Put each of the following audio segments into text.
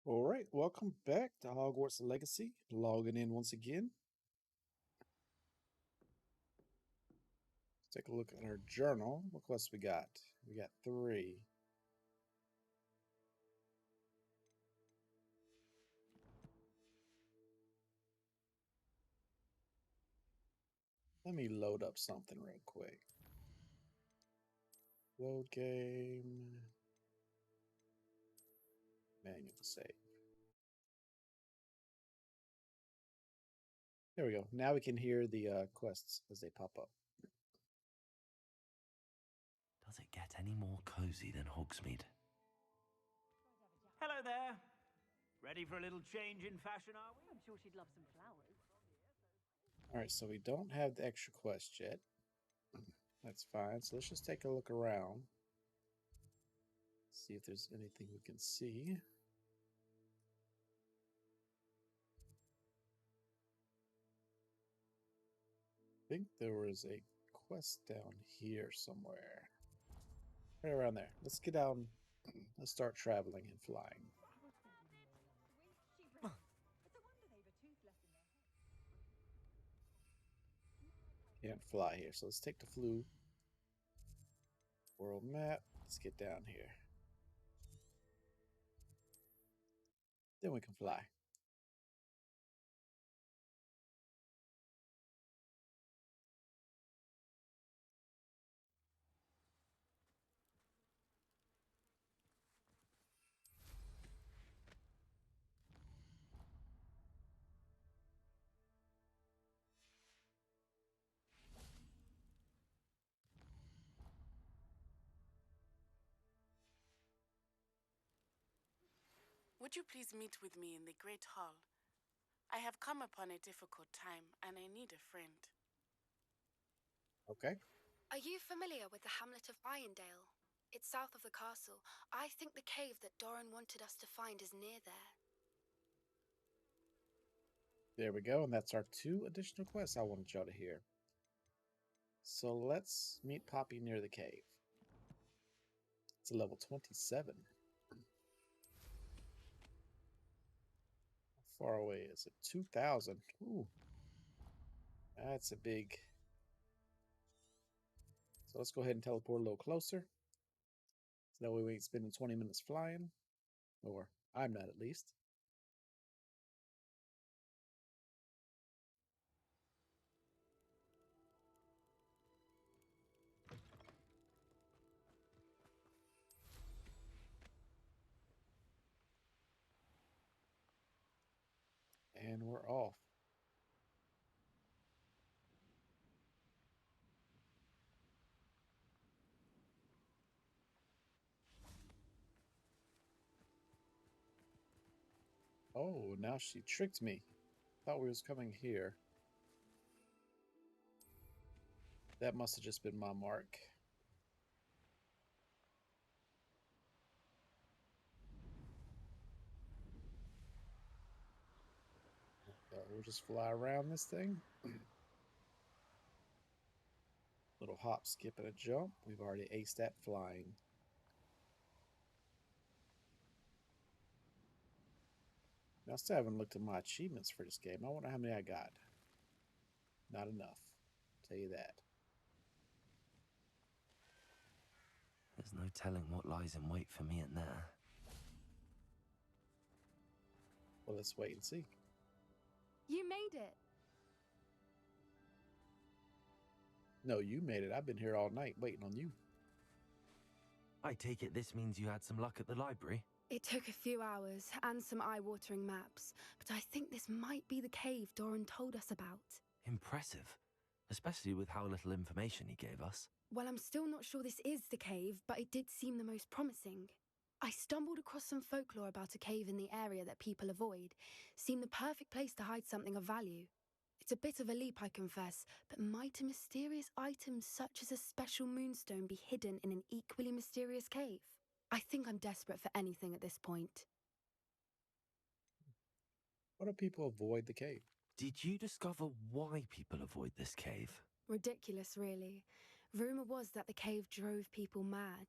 All right, welcome back to Hogwarts Legacy. Logging in once again. Let's take a look at our journal. What quests we got? We got 3. Let me load up something real quick. Load game. Manual save. There we go. Now we can hear the quests as they pop up. Does it get any more cozy than Hogsmeade? Hello there. Ready for a little change in fashion, are we? I'm sure she'd love some flowers. All right, so we don't have the extra quest yet. That's fine. So let's just take a look around. See if there's anything we can see. I think there was a quest down here somewhere. Right around there. Let's get down. Let's start traveling and flying. Can't fly here, so let's take the flu. World map. Let's get down here. Then we can fly. Would you please meet with me in the Great Hall? I have come upon a difficult time, and I need a friend. Okay. Are you familiar with the hamlet of Irondale? It's south of the castle. I think the cave that Doran wanted us to find is near there. There we go, and that's our 2 additional quests I wanted y'all to hear. So let's meet Poppy near the cave. It's a level 27. How far away is it? 2,000. Ooh. That's a big... So let's go ahead and teleport a little closer. So that way we ain't spending 20 minutes flying. Or I'm not, at least. And we're off. Oh, now she tricked me. Thought we was coming here. That must have just been my mark. We'll just fly around this thing. Little hop, skip, and a jump. We've already aced that flying. Now, I still haven't looked at my achievements for this game. I wonder how many I got. Not enough. I'll tell you that. There's no telling what lies in wait for me in there. Well, let's wait and see. You made it! No, you made it. I've been here all night waiting on you. I take it this means you had some luck at the library? It took a few hours and some eye-watering maps, but I think this might be the cave Doran told us about. Impressive, especially with how little information he gave us. Well, I'm still not sure this is the cave, but it did seem the most promising. I stumbled across some folklore about a cave in the area that people avoid. Seemed the perfect place to hide something of value. It's a bit of a leap, I confess, but might a mysterious item such as a special moonstone be hidden in an equally mysterious cave? I think I'm desperate for anything at this point. Why do people avoid the cave? Did you discover why people avoid this cave? Ridiculous, really. Rumour was that the cave drove people mad.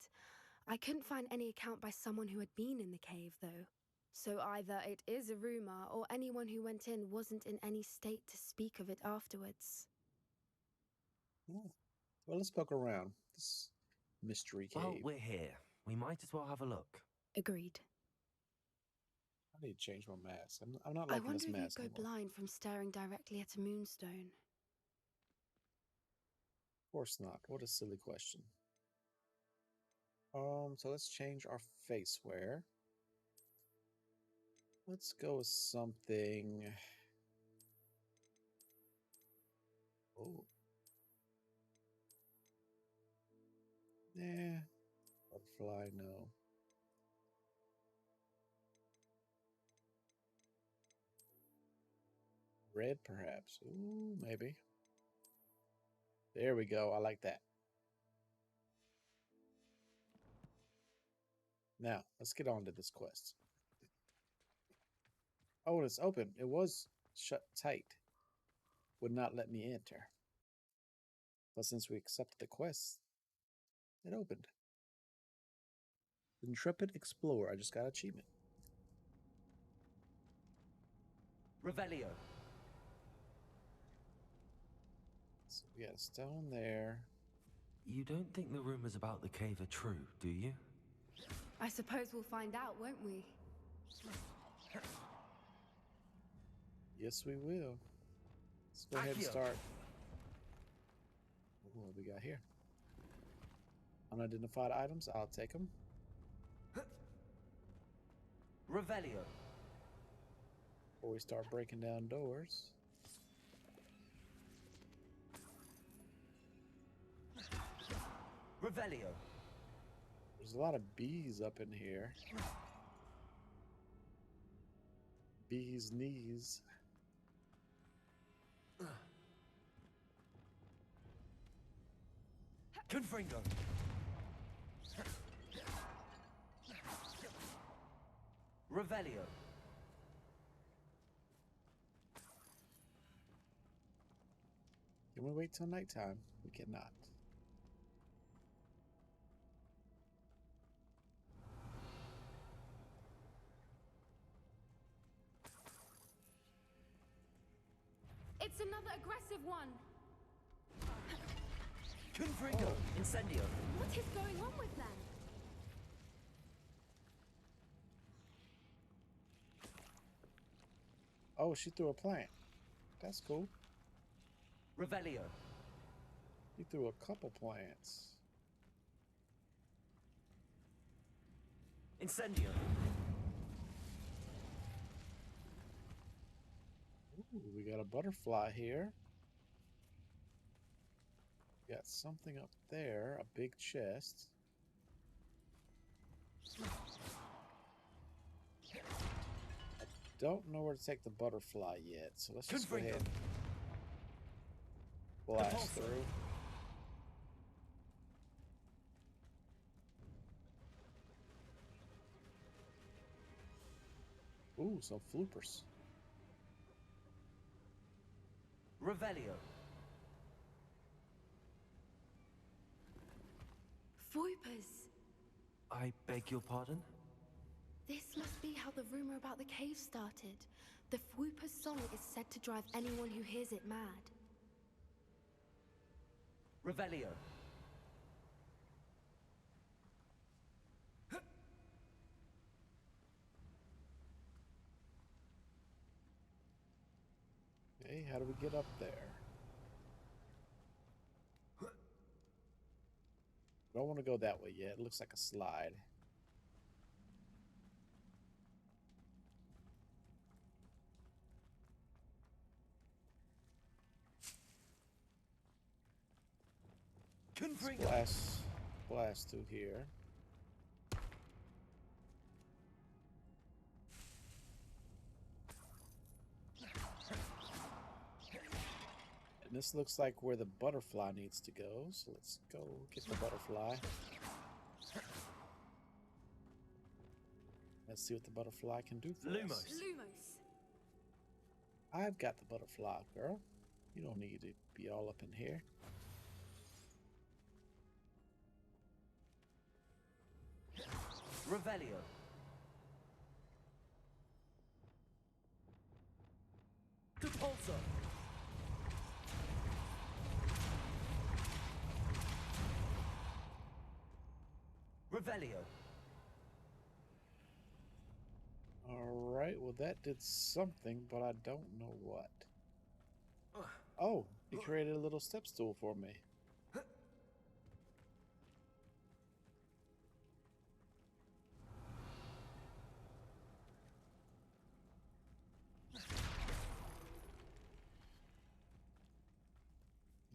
I couldn't find any account by someone who had been in the cave, though. So either it is a rumor or anyone who went in wasn't in any state to speak of it afterwards. Oh. Well, let's poke around this mystery cave. Well, we're here. We might as well have a look. Agreed. I need to change my mask. I'm not I liking wonder this if you'd mask go anymore. blind from staring directly at a moonstone. Of course not. What a silly question. So let's change our face wear. Let's go with something. Oh. Nah. Butterfly, no. Red, perhaps. Ooh, maybe. There we go. I like that. Now, let's get on to this quest. Oh, it's open. It was shut tight. Would not let me enter. But since we accepted the quest, it opened. Intrepid Explorer. I just got achievement. Revelio. So we got a stone there. You don't think the rumors about the cave are true, do you? I suppose we'll find out, won't we? Yes, we will. Let's go ahead and Accio. start. What do we got here? Unidentified items. I'll take them. Revelio. Before we start breaking down doors. Revelio. There's a lot of bees up in here. Bees' knees. Confringo. Revelio. Can we wait till nighttime? We cannot. It's another aggressive one! Confringo. Incendio. What is going on with them? Oh, she threw a plant. That's cool. Revelio. He threw a couple plants. Incendio. Ooh, we got a butterfly here. Got something up there, a big chest. I don't know where to take the butterfly yet, so let's just go ahead and blast through. Ooh, some floopers. Revelio. Foipers! I beg your pardon? This must be how the rumor about the cave started. The Fwooper's song is said to drive anyone who hears it mad. Revelio. Okay, how do we get up there? Don't want to go that way yet. It looks like a slide. Confringo. Blast through here. And this looks like where the butterfly needs to go. So let's go get the butterfly. Let's see what the butterfly can do for Lumos. us. Lumos! I've got the butterfly, girl. You don't need to be all up in here. Revelio. Depulso! Revelio. Alright, well that did something, but I don't know what. Oh, it created a little step stool for me.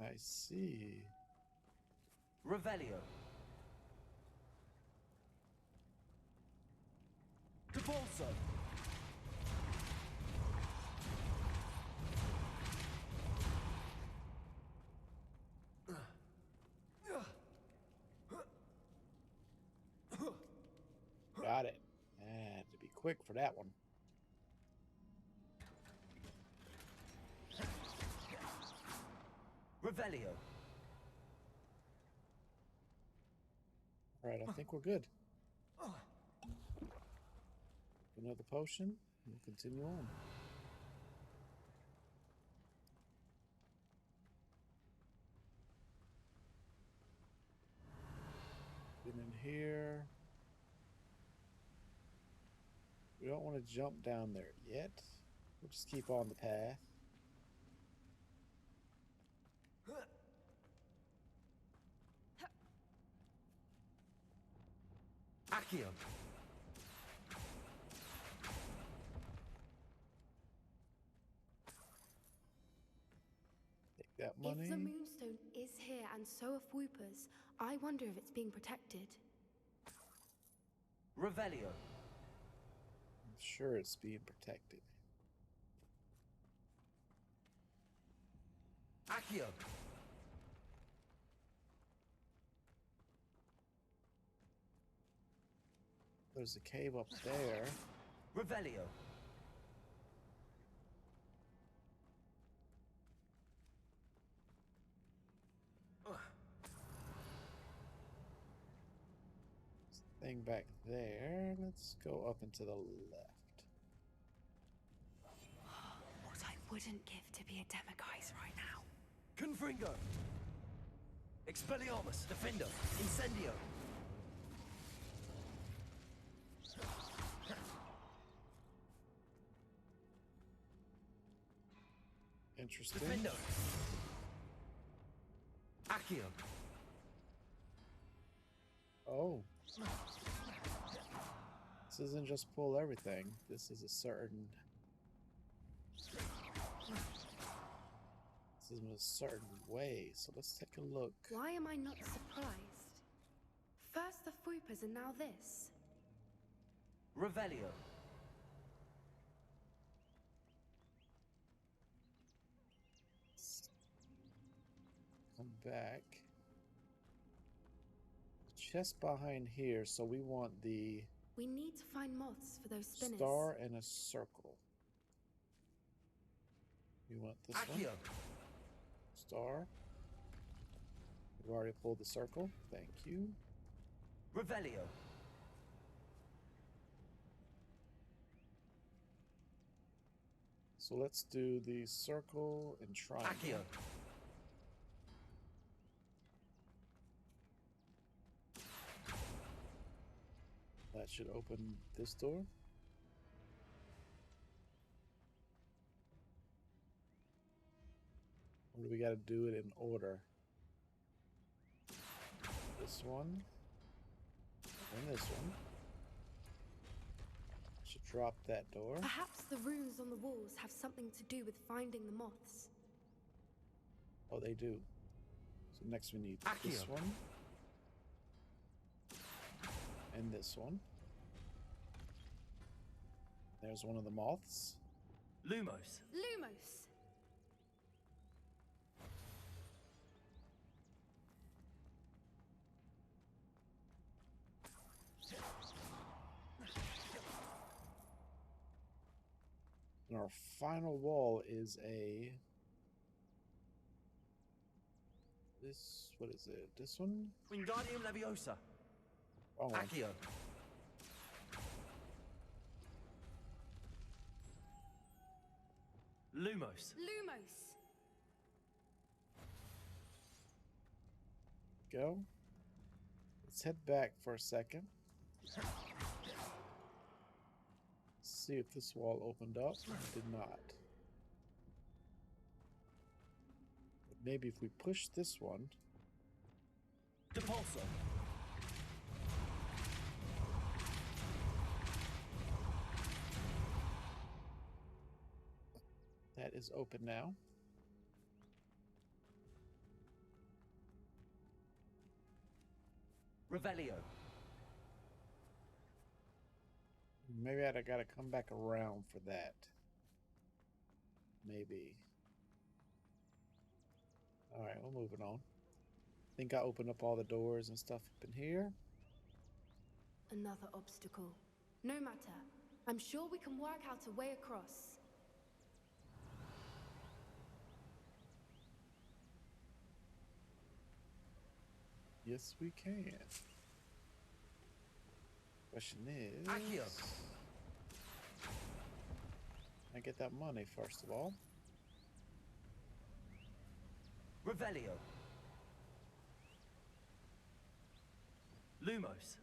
I see. Revelio. Depulso. Got it. Had to be quick for that one. Revelio. Alright, I think we're good. Another potion. We'll continue on. Been in here. We don't want to jump down there yet. We'll just keep on the path. Accio. Take that money. If the moonstone is here and so are Whoopers, I wonder if it's being protected. Revelio. I'm sure it's being protected. Accio. There's a cave up there. Revelio. Thing back there. Let's go up and to the left. What I wouldn't give to be a Demiguise right now. Confringo. Expelliarmus. Defendo. Incendio. Interesting. Defendo. Accio. Oh. This isn't just pull everything. This is a certain... This is a certain way. So let's take a look. Why am I not surprised? First the Whoopers and now this. Revelio. Come back. Chest behind here, so we want the We need to find moths for those spinners. star and a circle. You want this one? Accio. Star. We've already pulled the circle. Thank you. Revelio. So let's do the circle and triangle. Accio. That should open this door. Or do we got to do it in order? This one. And this one. Should drop that door. Perhaps the runes on the walls have something to do with finding the moths. Oh, they do. So next we need this Accio. one. And this one. There's one of the moths. Lumos. Lumos! And our final wall is a... This, what is it? This one? Wingardium Leviosa. Oh, Accio. Lumos. Lumos! Go. Let's head back for a second. See if this wall opened up. It did not. But maybe if we push this one. Depulso. That is open now. Revelio. Maybe I gotta come back around for that. Maybe. Alright, we're moving on. I think I opened up all the doors and stuff up in here. Another obstacle. No matter. I'm sure we can work out a way across. Yes, we can. Question is... Accio. I get that money first of all. Revelio. Lumos.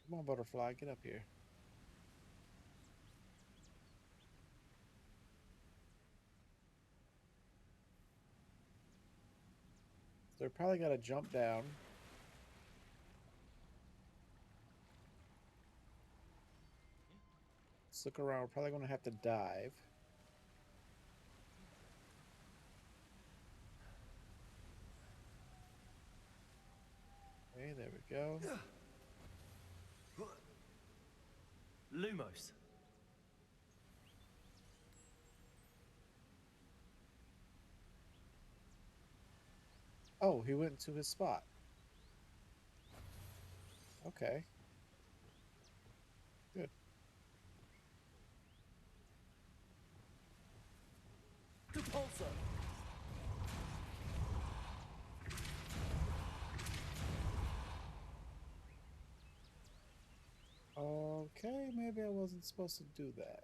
Come on, butterfly, get up here. So they're probably gotta jump down. Let's look around. We're probably gonna have to dive. Okay, there we go. Lumos. Oh, he went to his spot. Okay. Good. Depulso. Okay, maybe I wasn't supposed to do that.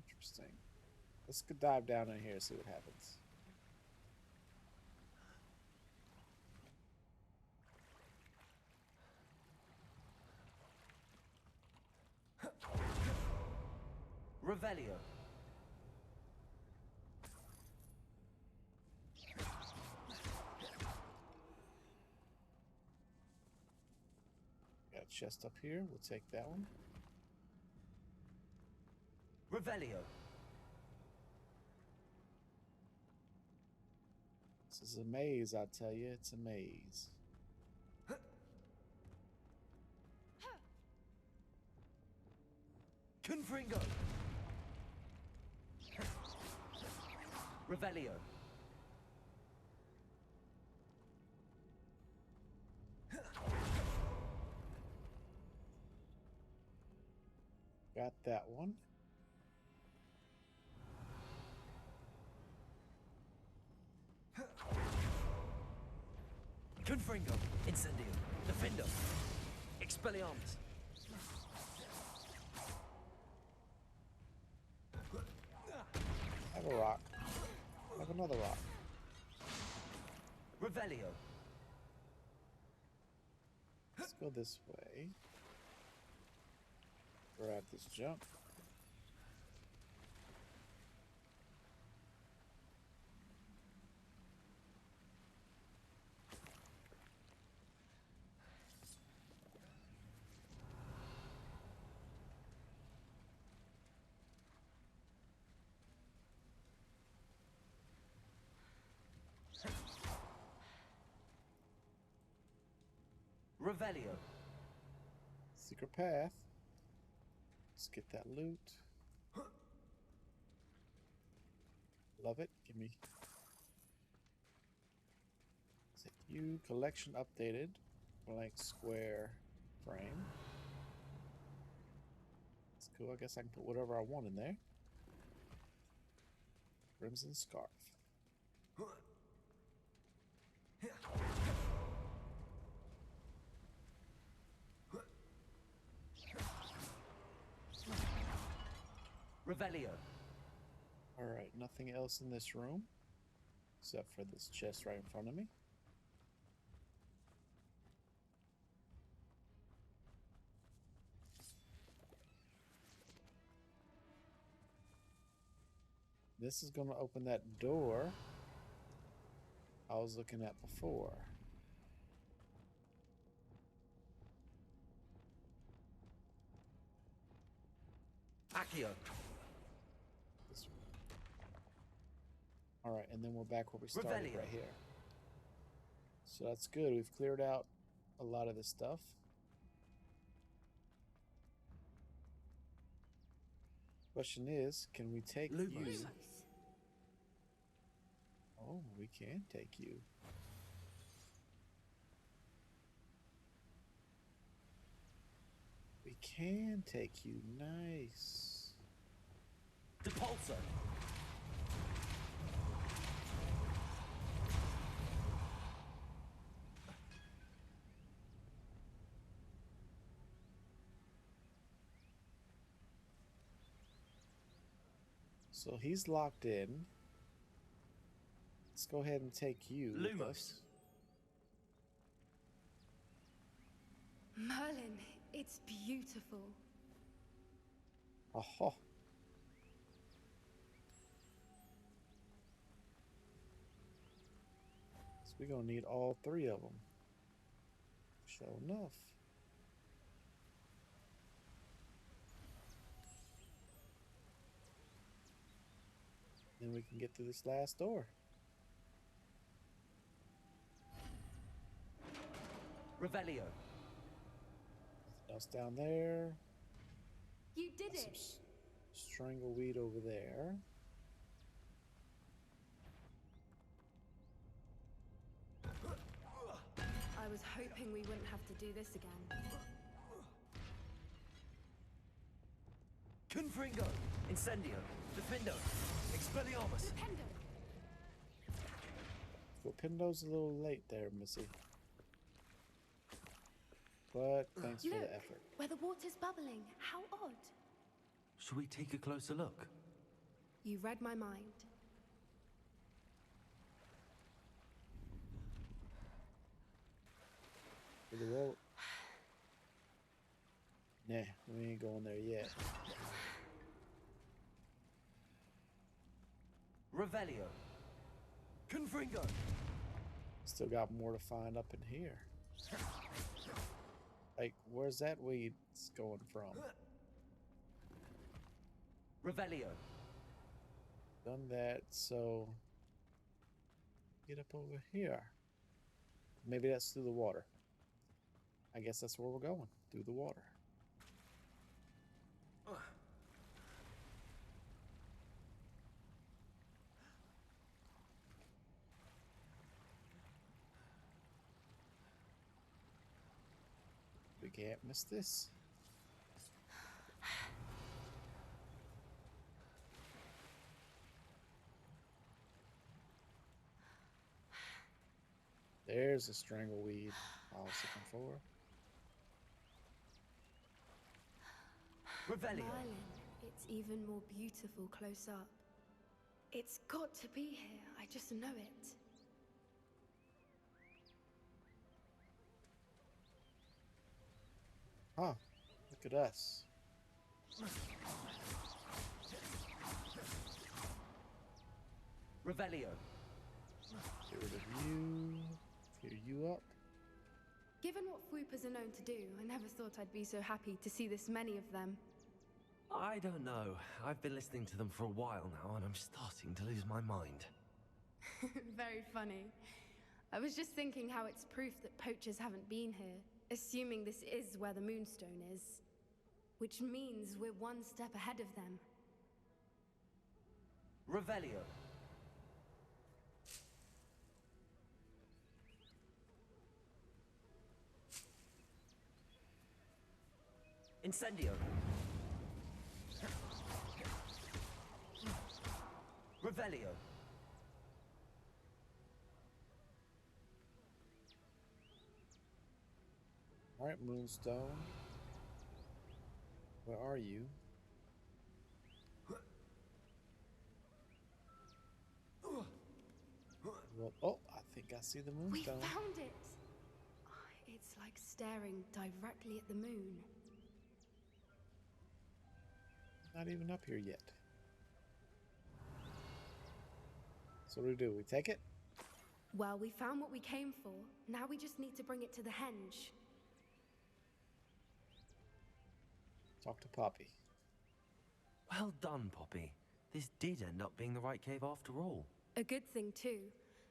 Interesting. Let's go dive down in here and see what happens. Revelio. Got a chest up here. We'll take that one. Revelio. This is a maze, I tell you. It's a maze. Confringo. Revelio. Got that one. Confringo. Incendio. Defendo. Expelliarmus. Have a rock. Have another rock. Revelio. Let's go this way. Grab this jump. Revelio. Secret path. Let's get that loot. Love it. Give me. Is it you? Collection updated. Blank square frame. That's cool. I guess I can put whatever I want in there. Crimson scarf. Revelio. Alright, nothing else in this room. Except for this chest right in front of me. This is going to open that door I was looking at before. Accio. Alright, and then we're back where we started Revelio. right here. So that's good. We've cleared out a lot of this stuff. Question is, can we take Lumos. you? Lumos. Oh, we can take you. We can take you. Nice. Depulso. So he's locked in. Let's go ahead and take you with Lumos. us. Merlin, it's beautiful. Aha. So we're gonna need all three of them. Sure enough. Then we can get through this last door. Revelio. Nothing else down there. You did Some it! strangleweed over there. I was hoping we wouldn't have to do this again. Confringo. Incendio. Defindo. Expelliarmus. Pendo! Flipindo's a little late there, Missy. But thanks for Look, the effort. where the water's bubbling. How odd. Should we take a closer look? You read my mind. For the road. Nah, we ain't going there yet. Revelio. Confringo. Still got more to find up in here. Like, where's that weed going from? Revelio. Done that, so get up over here. Maybe that's through the water. I guess that's where we're going, through the water. We can't miss this. There's a strangleweed I was looking for. Revelio. Merlin, it's even more beautiful close up. It's got to be here. I just know it. Huh, look at us. Revelio. Get rid of you. Clear you up. Given what Fwoopers are known to do, I never thought I'd be so happy to see this many of them. I don't know. I've been listening to them for a while now, and I'm starting to lose my mind. Very funny. I was just thinking how it's proof that poachers haven't been here, assuming this is where the Moonstone is. Which means we're one step ahead of them. Revelio. Incendio. Revelio. Alright, Moonstone. Where are you? Gotta see the We moonstone. found it! It's like staring directly at the moon. Not even up here yet. So what do? We take it? Well, we found what we came for. Now we just need to bring it to the henge. Talk to Poppy. Well done, Poppy. This did end up being the right cave after all. A good thing, too.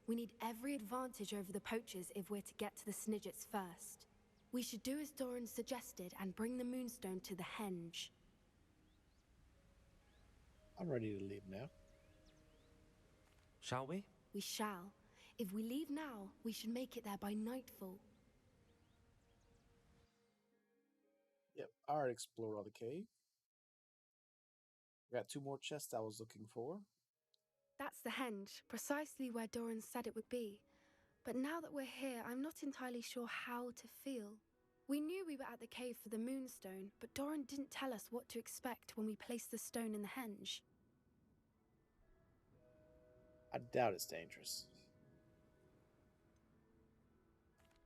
We need every advantage over the poachers if we're to get to the Snidgets first. We should do as Doran suggested and bring the moonstone to the henge. I'm ready to leave now. Shall we? We shall. If we leave now, we should make it there by nightfall. Yep, I already explored all the cave. Got 2 more chests I was looking for. That's the henge, precisely where Doran said it would be. But now that we're here, I'm not entirely sure how to feel. We knew we were at the cave for the moonstone, but Doran didn't tell us what to expect when we placed the stone in the henge. I doubt it's dangerous.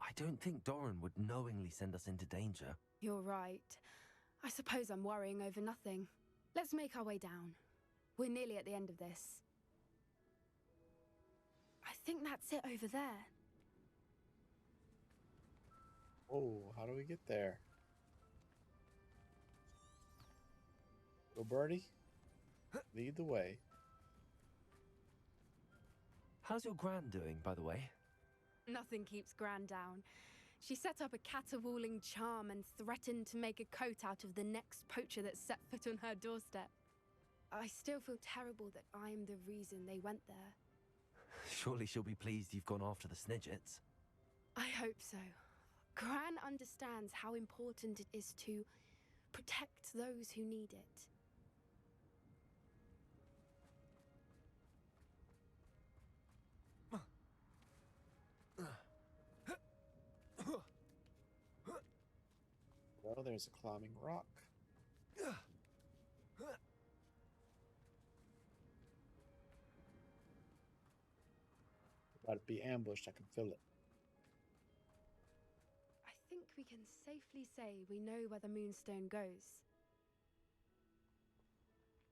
I don't think Doran would knowingly send us into danger. You're right. I suppose I'm worrying over nothing. Let's make our way down. We're nearly at the end of this. I think that's it over there. Oh, how do we get there? Little birdie, lead the way. How's your Gran doing, by the way? Nothing keeps Gran down. She set up a caterwauling charm and threatened to make a coat out of the next poacher that set foot on her doorstep. I still feel terrible that I'm the reason they went there. Surely she'll be pleased you've gone after the Snidgets. I hope so. Gran understands how important it is to protect those who need it. Well, there's a climbing rock. About to be ambushed, I can feel it. I think we can safely say we know where the moonstone goes.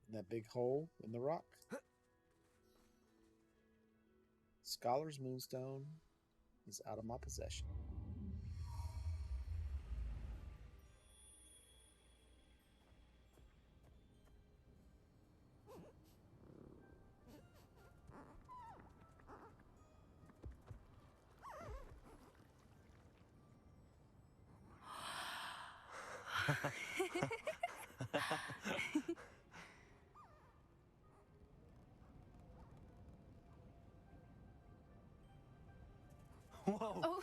In that big hole in the rock. Scholar's moonstone is out of my possession. Whoa! Oh.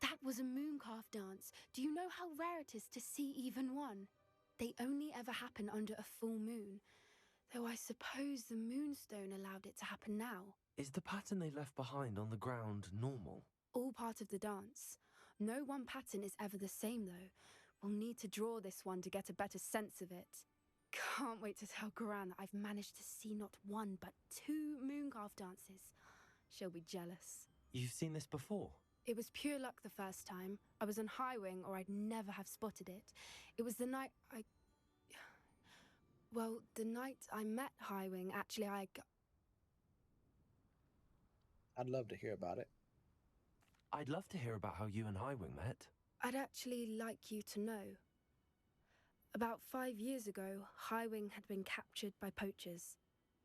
That was a mooncalf dance. Do you know how rare it is to see even one? They only ever happen under a full moon. Though I suppose the moonstone allowed it to happen now. Is the pattern they left behind on the ground normal? All part of the dance. No one pattern is ever the same, though. We'll need to draw this one to get a better sense of it. Can't wait to tell Gran that I've managed to see not one, but 2 mooncalf dances. She'll be jealous. You've seen this before? It was pure luck the first time. I was on Highwing, or I'd never have spotted it. It was the night Well, the night I met Highwing, actually, I'd love to hear about it. I'd love to hear about how you and Highwing met. I'd actually like you to know. About 5 years ago, Highwing had been captured by poachers.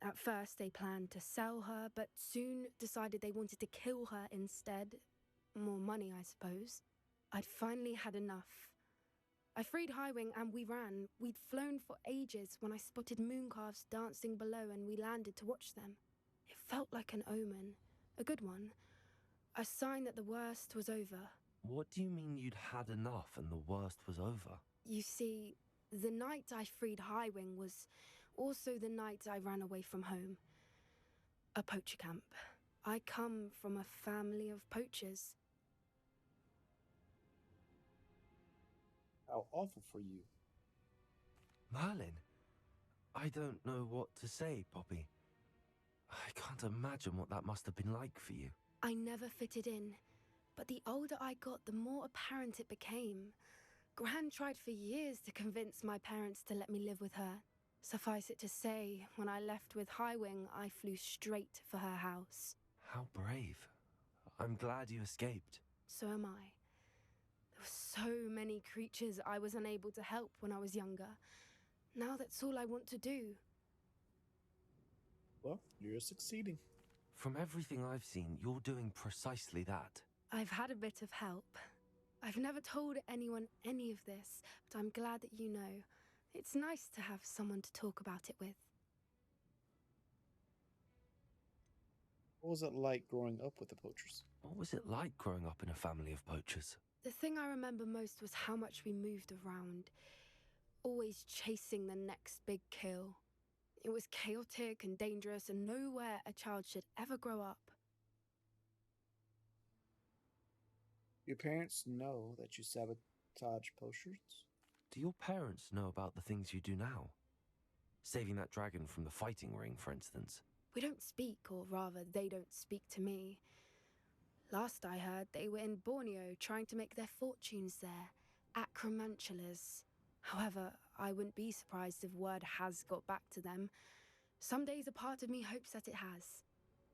At first, they planned to sell her, but soon decided they wanted to kill her instead. More money, I suppose. I'd finally had enough. I freed Highwing and we ran. We'd flown for ages when I spotted mooncalves dancing below and we landed to watch them. It felt like an omen. A good one. A sign that the worst was over. What do you mean you'd had enough and the worst was over? You see, the night I freed Highwing was also the night I ran away from home. A poacher camp. I come from a family of poachers. How awful for you. Merlin, I don't know what to say, Poppy. I can't imagine what that must have been like for you. I never fitted in, but the older I got, the more apparent it became. Gran tried for years to convince my parents to let me live with her. Suffice it to say, when I left with Highwing, I flew straight for her house. How brave. I'm glad you escaped. So am I. There were so many creatures I was unable to help when I was younger. Now that's all I want to do. Well, you're succeeding. From everything I've seen, you're doing precisely that. I've had a bit of help. I've never told anyone any of this, but I'm glad that you know. It's nice to have someone to talk about it with. What was it like growing up with the poachers? What was it like growing up in a family of poachers? The thing I remember most was how much we moved around, always chasing the next big kill. It was chaotic and dangerous, and nowhere a child should ever grow up. Your parents know that you sabotage poachers? Do your parents know about the things you do now? Saving that dragon from the fighting ring, for instance. We don't speak, or rather, they don't speak to me. Last I heard, they were in Borneo trying to make their fortunes there, acromantulas. However, I wouldn't be surprised if word has got back to them. Some days a part of me hopes that it has.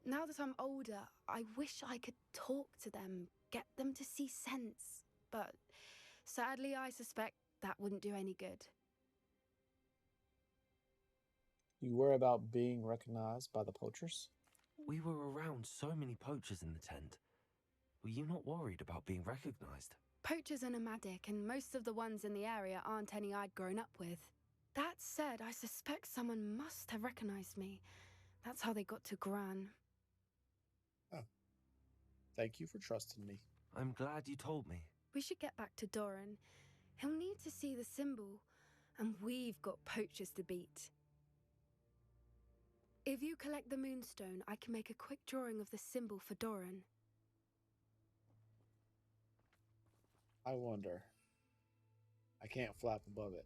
Now that I'm older, I wish I could talk to them, get them to see sense. But sadly, I suspect that wouldn't do any good. You worry about being recognized by the poachers? We were around so many poachers in the tent. Were you not worried about being recognized? Poachers are nomadic, and most of the ones in the area aren't any I'd grown up with. That said, I suspect someone must have recognized me. That's how they got to Gran. Oh. Thank you for trusting me. I'm glad you told me. We should get back to Doran. He'll need to see the symbol, and we've got poachers to beat. If you collect the moonstone, I can make a quick drawing of the symbol for Doran. I wonder. I can't flap above it.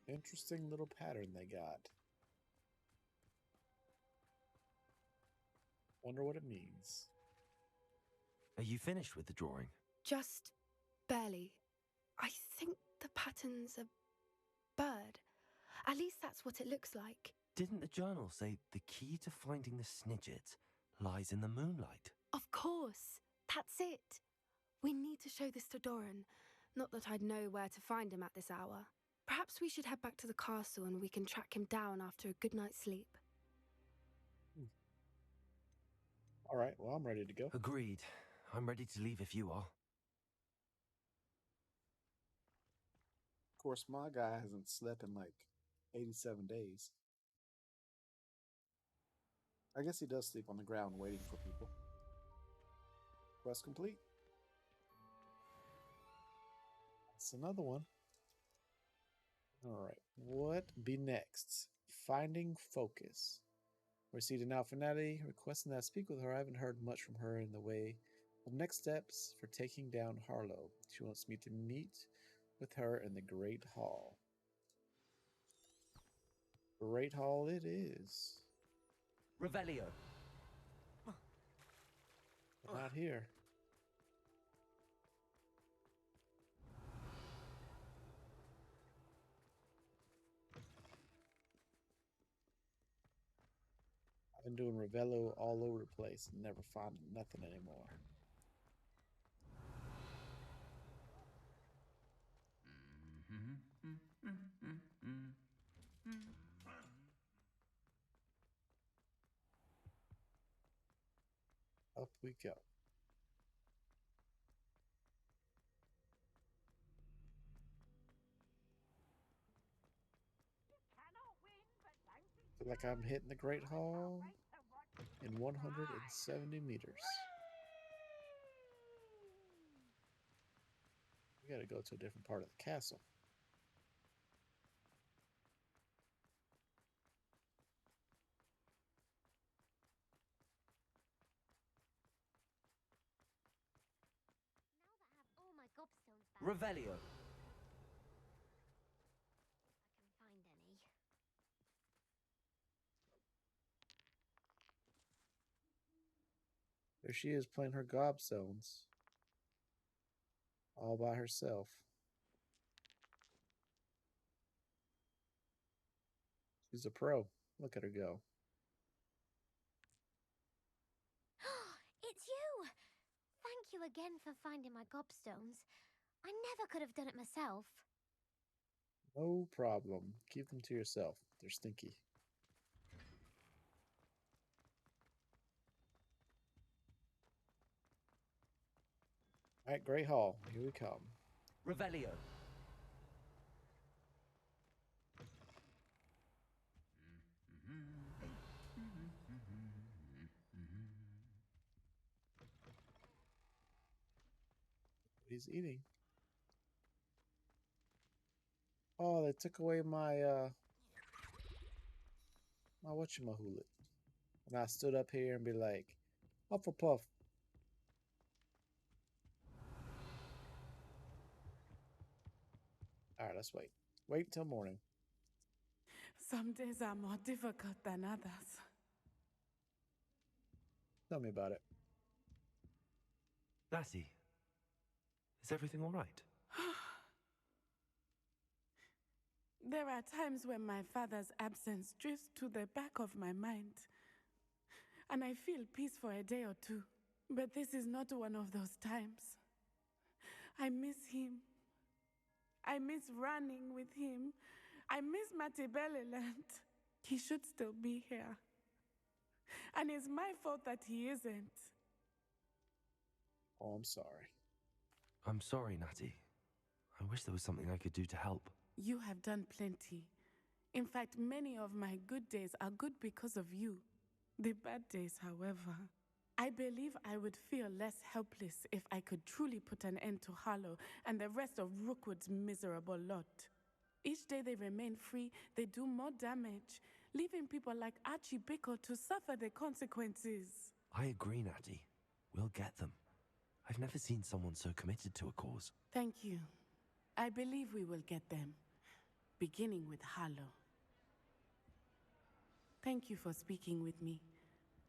Interesting little pattern they got. Wonder what it means. Are you finished with the drawing? Just barely. I think the pattern's a bird. At least that's what it looks like. Didn't the journal say the key to finding the Snidget lies in the moonlight? Of course. That's it. We need to show this to Doran. Not that I'd know where to find him at this hour. Perhaps we should head back to the castle and we can track him down after a good night's sleep. All right, well, I'm ready to go. Agreed. I'm ready to leave if you are. Of course, my guy hasn't slept in like 87 days. I guess he does sleep on the ground waiting for people. Quest complete. That's another one. All right, what be next? Finding focus. Received an Alphanati requesting that I speak with her. I haven't heard much from her in the way of next steps for taking down Harlow. She wants me to meet with her in the Great Hall. Great Hall it is. Revelio. But not here. I've been doing Revelio all over the place and never finding nothing anymore. Up we go. Feel like I'm hitting the Great Hall in 170 meters. We gotta go to a different part of the castle. gobstones back. Revelio. I can find any. There she is playing her gobstones. All by herself. She's a pro. Look at her go. It's you! Thank you again for finding my gobstones. I never could have done it myself. No problem. Keep them to yourself. They're stinky. All right, Great Hall. Here we come. Revelio. He's eating. Oh, they took away my my whatchamahoolet. And I stood up here and be like, Hufflepuff. Alright, let's wait. Wait till morning. Some days are more difficult than others. Tell me about it. Lassie, is everything all right? There are times when my father's absence drifts to the back of my mind, and I feel peace for a day or two. But this is not one of those times. I miss him. I miss running with him. I miss Matibeleland. He should still be here. And it's my fault that he isn't. Oh, I'm sorry. I'm sorry, Natty. I wish there was something I could do to help. You have done plenty. In fact, many of my good days are good because of you. The bad days, however, I believe I would feel less helpless if I could truly put an end to Harlow and the rest of Rookwood's miserable lot. Each day they remain free, they do more damage, leaving people like Archie Bickle to suffer the consequences. I agree, Natty. We'll get them. I've never seen someone so committed to a cause. Thank you. I believe we will get them, beginning with Harlow. Thank you for speaking with me.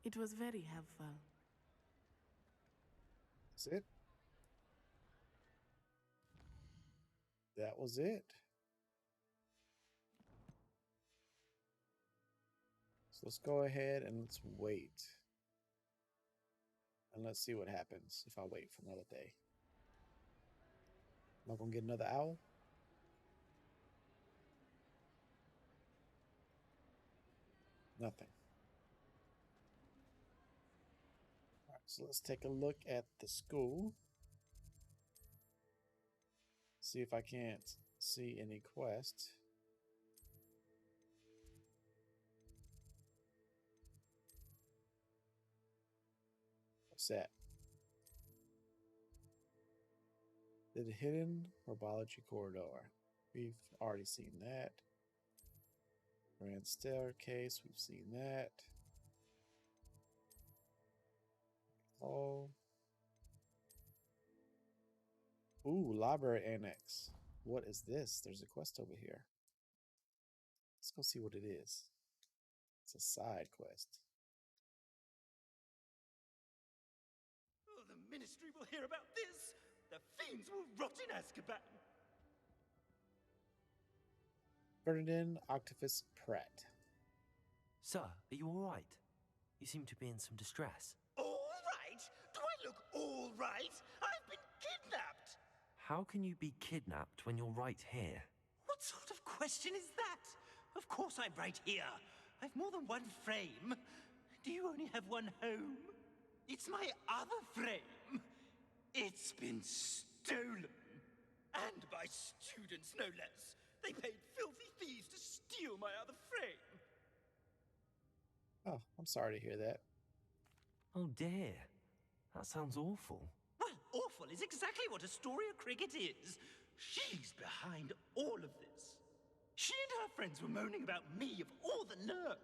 It was very helpful. That's it. That was it. So let's go ahead and let's wait. And let's see what happens if I wait for another day. Am I going to get another owl? Nothing. All right, so let's take a look at the school. See if I can't see any quest. What's that? The hidden herbology corridor. We've already seen that. Grand staircase, we've seen that. Oh. Ooh, library annex. What is this? There's a quest over here. Let's go see what it is. It's a side quest. Oh, the Ministry will hear about this! The fiends will rot in Azkaban! Ferdinand Octopus Pratt. Sir, are you all right? You seem to be in some distress. All right? Do I look all right? I've been kidnapped! How can you be kidnapped when you're right here? What sort of question is that? Of course I'm right here. I've more than one frame. Do you only have one home? It's my other frame. It's been stolen. And by students, no less. They paid filthy thieves to steal my other frame. Oh, I'm sorry to hear that. Oh dear. That sounds awful. Well, awful is exactly what Astoria Cricket is. She's behind all of this. She and her friends were moaning about me of all the nerve.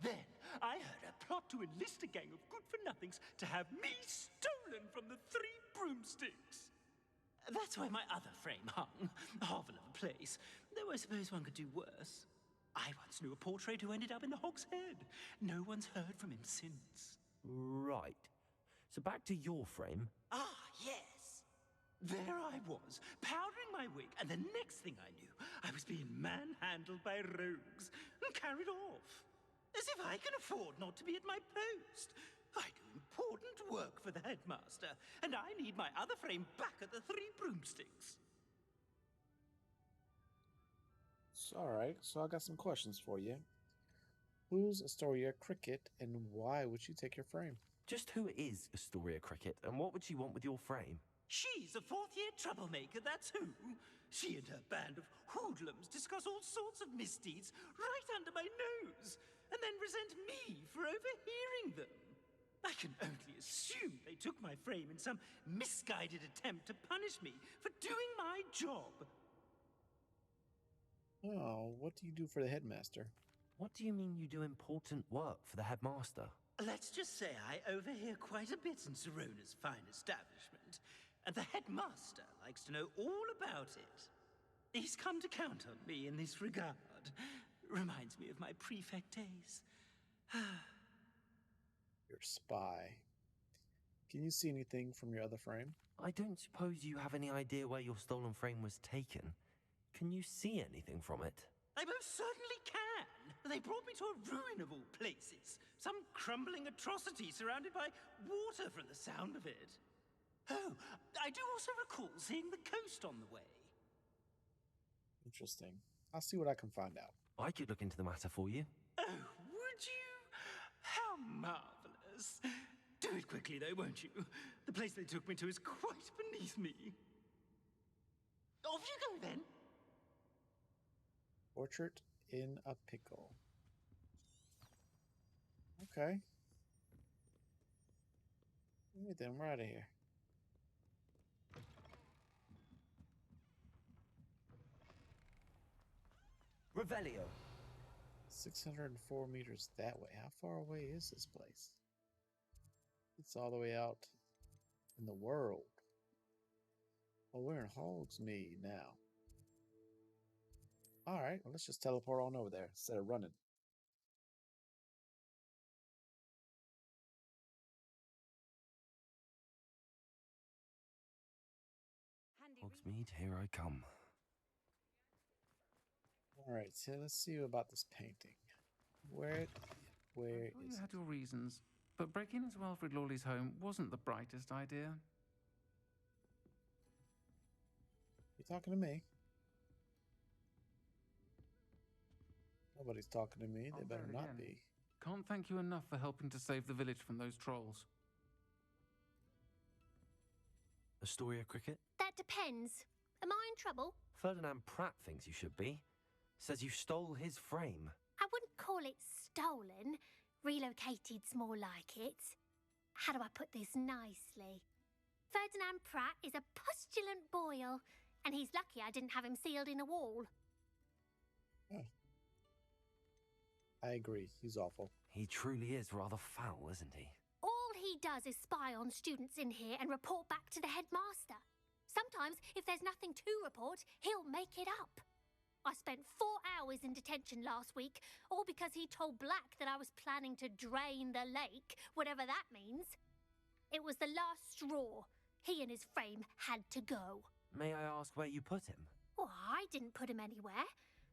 Then I heard a plot to enlist a gang of good-for-nothings to have me stolen from the Three Broomsticks. That's where my other frame hung. A hovel of a place. Though I suppose one could do worse. I once knew a portrait who ended up in the Hog's Head. No one's heard from him since. Right. So back to your frame. Ah, yes. There I was, powdering my wig, and the next thing I knew, I was being manhandled by rogues and carried off. As if I can afford not to be at my post. I do important work for the headmaster, and I need my other frame back at the Three Broomsticks. Alright, so I got some questions for you. Who's Astoria Cricket, and why would you take your frame? Just who is Astoria Cricket, and what would she want with your frame? She's a fourth-year troublemaker, that's who. She and her band of hoodlums discuss all sorts of misdeeds right under my nose, and then resent me for overhearing them. I can only assume they took my frame in some misguided attempt to punish me for doing my job. Oh, what do you do for the headmaster? What do you mean you do important work for the headmaster? Let's just say I overhear quite a bit in Zerona's fine establishment, and the headmaster likes to know all about it. He's come to count on me in this regard. Reminds me of my prefect days. Your spy. Can you see anything from your other frame? I don't suppose you have any idea where your stolen frame was taken. Can you see anything from it? I most certainly can. They brought me to a ruin of all places. Some crumbling atrocity surrounded by water from the sound of it. Oh, I do also recall seeing the coast on the way. Interesting. I'll see what I can find out. I could look into the matter for you. Oh, would you? How marvelous. Do it quickly, though, won't you? The place they took me to is quite beneath me. Off you go, then. Portrait in a pickle. Okay. Alright then, we're out of here. Revelio. 604 meters that way. How far away is this place? It's all the way out in the world. Oh, we're in Hogsmeade now. Alright, well, let's just teleport on over there instead of running. Hogsmeade, here I come. Alright, so let's see about this painting. Where You is had your reasons, but breaking into Alfred Lawley's home wasn't the brightest idea. you talking to me? Nobody's talking to me. They I'll better bear it not again. be. Can't thank you enough for helping to save the village from those trolls. Astoria Cricket? That depends. Am I in trouble? Ferdinand Pratt thinks you should be. Says you stole his frame. I wouldn't call it stolen. Relocated's more like it. How do I put this nicely? Ferdinand Pratt is a postulant boil, and he's lucky I didn't have him sealed in a wall. I agree. He's awful. He truly is rather foul, isn't he? All he does is spy on students in here and report back to the headmaster. Sometimes, if there's nothing to report, he'll make it up. I spent 4 hours in detention last week, all because he told Black that I was planning to drain the lake, whatever that means. It was the last straw. He and his frame had to go. May I ask where you put him? Oh, I didn't put him anywhere.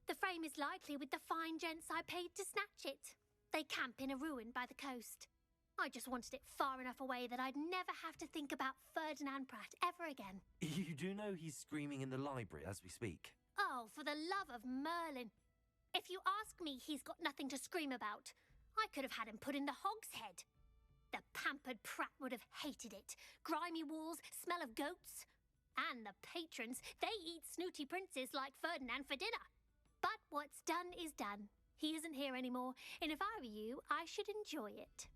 The frame is likely with the fine gents I paid to snatch it. They camp in a ruin by the coast. I just wanted it far enough away that I'd never have to think about Ferdinand Pratt ever again. You do know he's screaming in the library as we speak. Oh, for the love of Merlin. If you ask me, he's got nothing to scream about. I could have had him put in the Hog's Head. The pampered Pratt would have hated it. Grimy walls, smell of goats. And the patrons, they eat snooty princes like Ferdinand for dinner. But what's done is done. He isn't here anymore, and if I were you, I should enjoy it.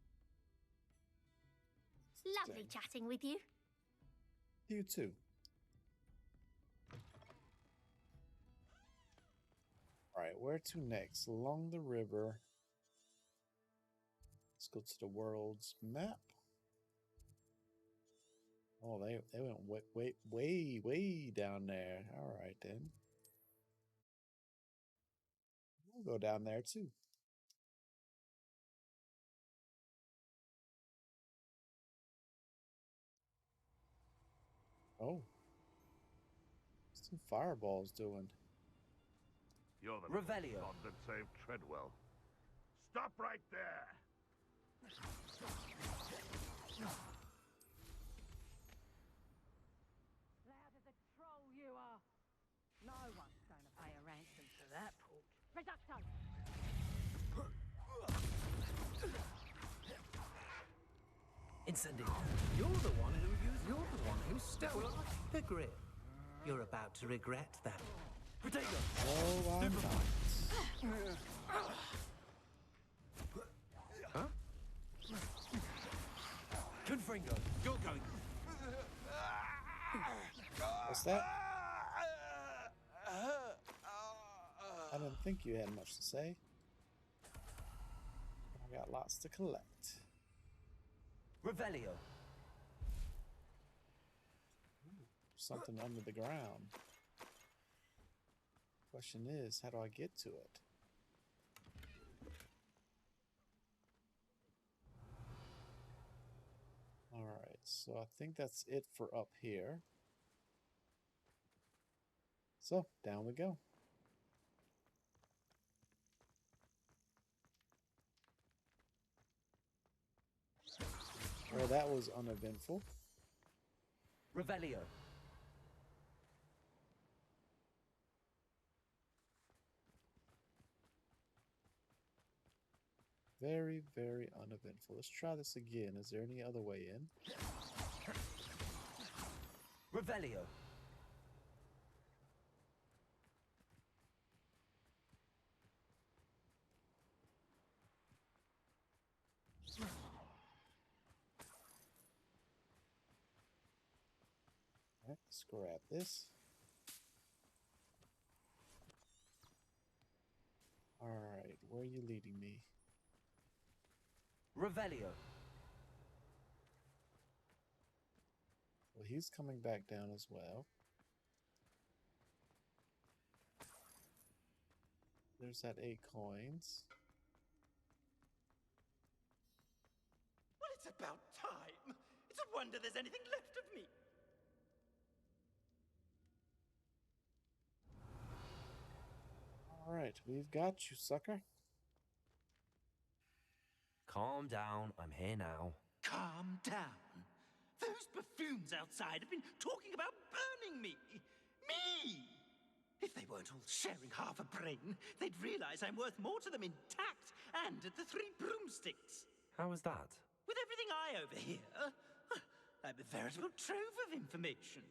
Lovely chatting with you. You too. Alright, where to next? Along the river. Let's go to the world's map. Oh, they went way down there. All right then. We'll go down there too. Oh. What's some fireballs doing? You're the Revelio. god that saved Treadwell. Stop right there! Loud as a troll you are. No one's going to pay a ransom for that porch. Reducto! Incendio. You're the one who stole the grip. You're about to regret that. Potato. Oh, I'm not. Huh? Confringo. You're going. What's that? I didn't think you had much to say. I got lots to collect. Revelio. Something under the ground. Question is, how do I get to it? Alright, so I think that's it for up here. So, down we go. Well, that was uneventful. Revelio. Very, very uneventful. Let's try this again. Is there any other way in? Revelio. Alright, let's grab this. Alright, where are you leading me? Revelio. Well, he's coming back down as well. There's that 8 coins. Well, it's about time. It's a wonder there's anything left of me. Alright, we've got you, sucker. Calm down. I'm here now. Calm down. Those buffoons outside have been talking about burning me. Me! If they weren't all sharing half a brain, they'd realize I'm worth more to them intact and at the 3 broomsticks. How was that? With everything I overhear, I'm a veritable trove of information.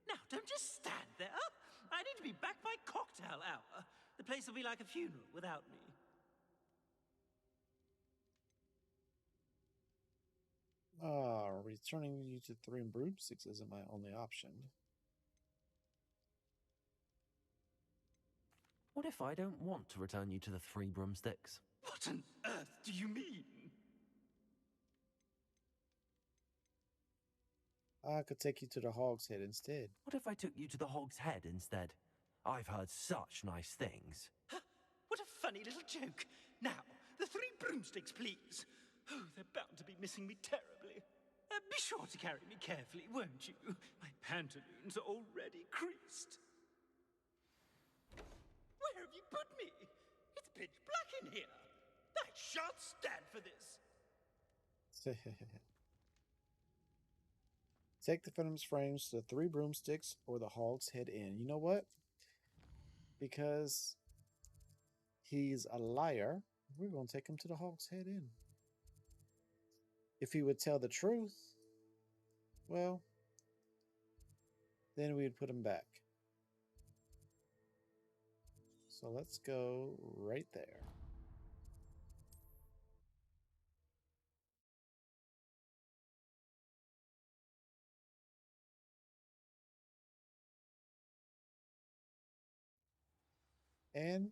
Now, don't just stand there. I need to be back by cocktail hour. The place will be like a funeral without me. Returning you to 3 broomsticks isn't my only option. What if I don't want to return you to the 3 broomsticks? What on earth do you mean? I could take you to the Hog's Head instead. What if I took you to the Hog's Head instead? I've heard such nice things. What a funny little joke. Now, the 3 broomsticks, please. Oh, they're bound to be missing me terribly. Be sure to carry me carefully, won't you? My pantaloons are already creased. Where have you put me? It's pitch black in here. I shan't stand for this. Take the Phantom's frames to the 3 broomsticks or the Hog's Head Inn. You know what? Because he's a liar, we're going to take him to the Hog's Head Inn. If he would tell the truth, well, then we'd put him back. So let's go right there. And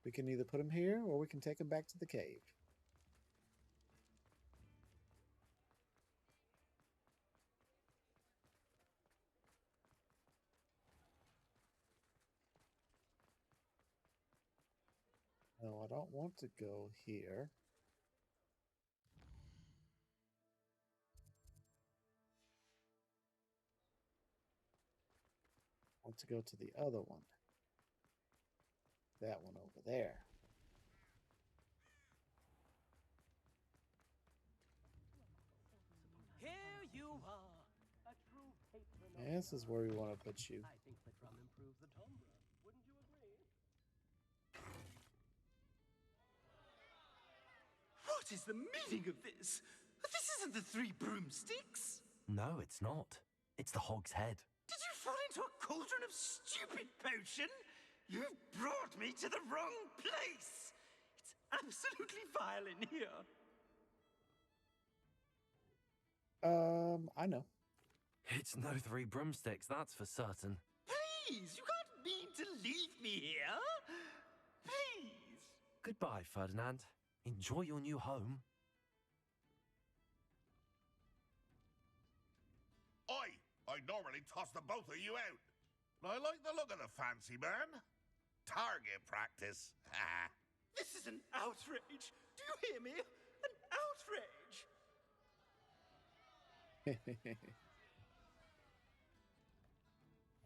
we can either put him here or we can take him back to the cave. don't want to go here. I want to go to the other one. That one over there. Here you are. A true patron. And this is where we want to put you. I think the drum improves the timbre. Wouldn't you agree? What is the meaning of this? This isn't the three broomsticks. No, it's not. It's the Hog's Head. Did you fall into a cauldron of stupid potion? You've brought me to the wrong place. It's absolutely vile in here. I know. It's no three broomsticks, that's for certain. Please, you can't mean to leave me here. Please. Goodbye, Ferdinand. Enjoy your new home. I normally toss the both of you out. I like the look of the fancy man. Target practice. This is an outrage. Do you hear me? An outrage.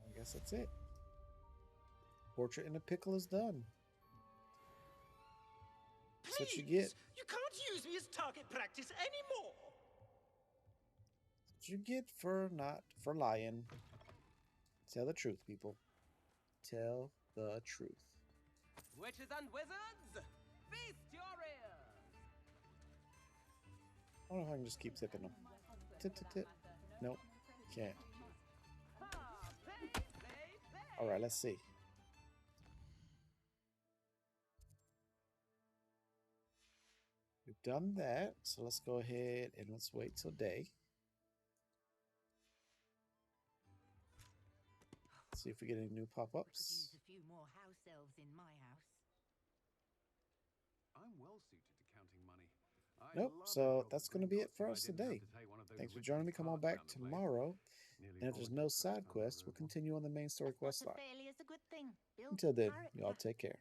I guess that's it. Portrait in a pickle is done. That's what you get. You can't use me as target practice anymore. That's what you get for lying. Tell the truth, people. Tell the truth. Witches and wizards, feast your ears. I don't know if I can just keep tipping them. Tip, tip, tip. Nope. Can't. Alright, let's see. We've done that, so let's go ahead and let's wait till day. See if we get any new pop-ups. A few more house elves in my house. I'm well suited to counting money. Nope, so that's going to be it for us today. Thanks for joining me. Come on back tomorrow. And if there's no side quests, we'll continue on the main story quest line. Failure is a good thing. Until then, y'all take care.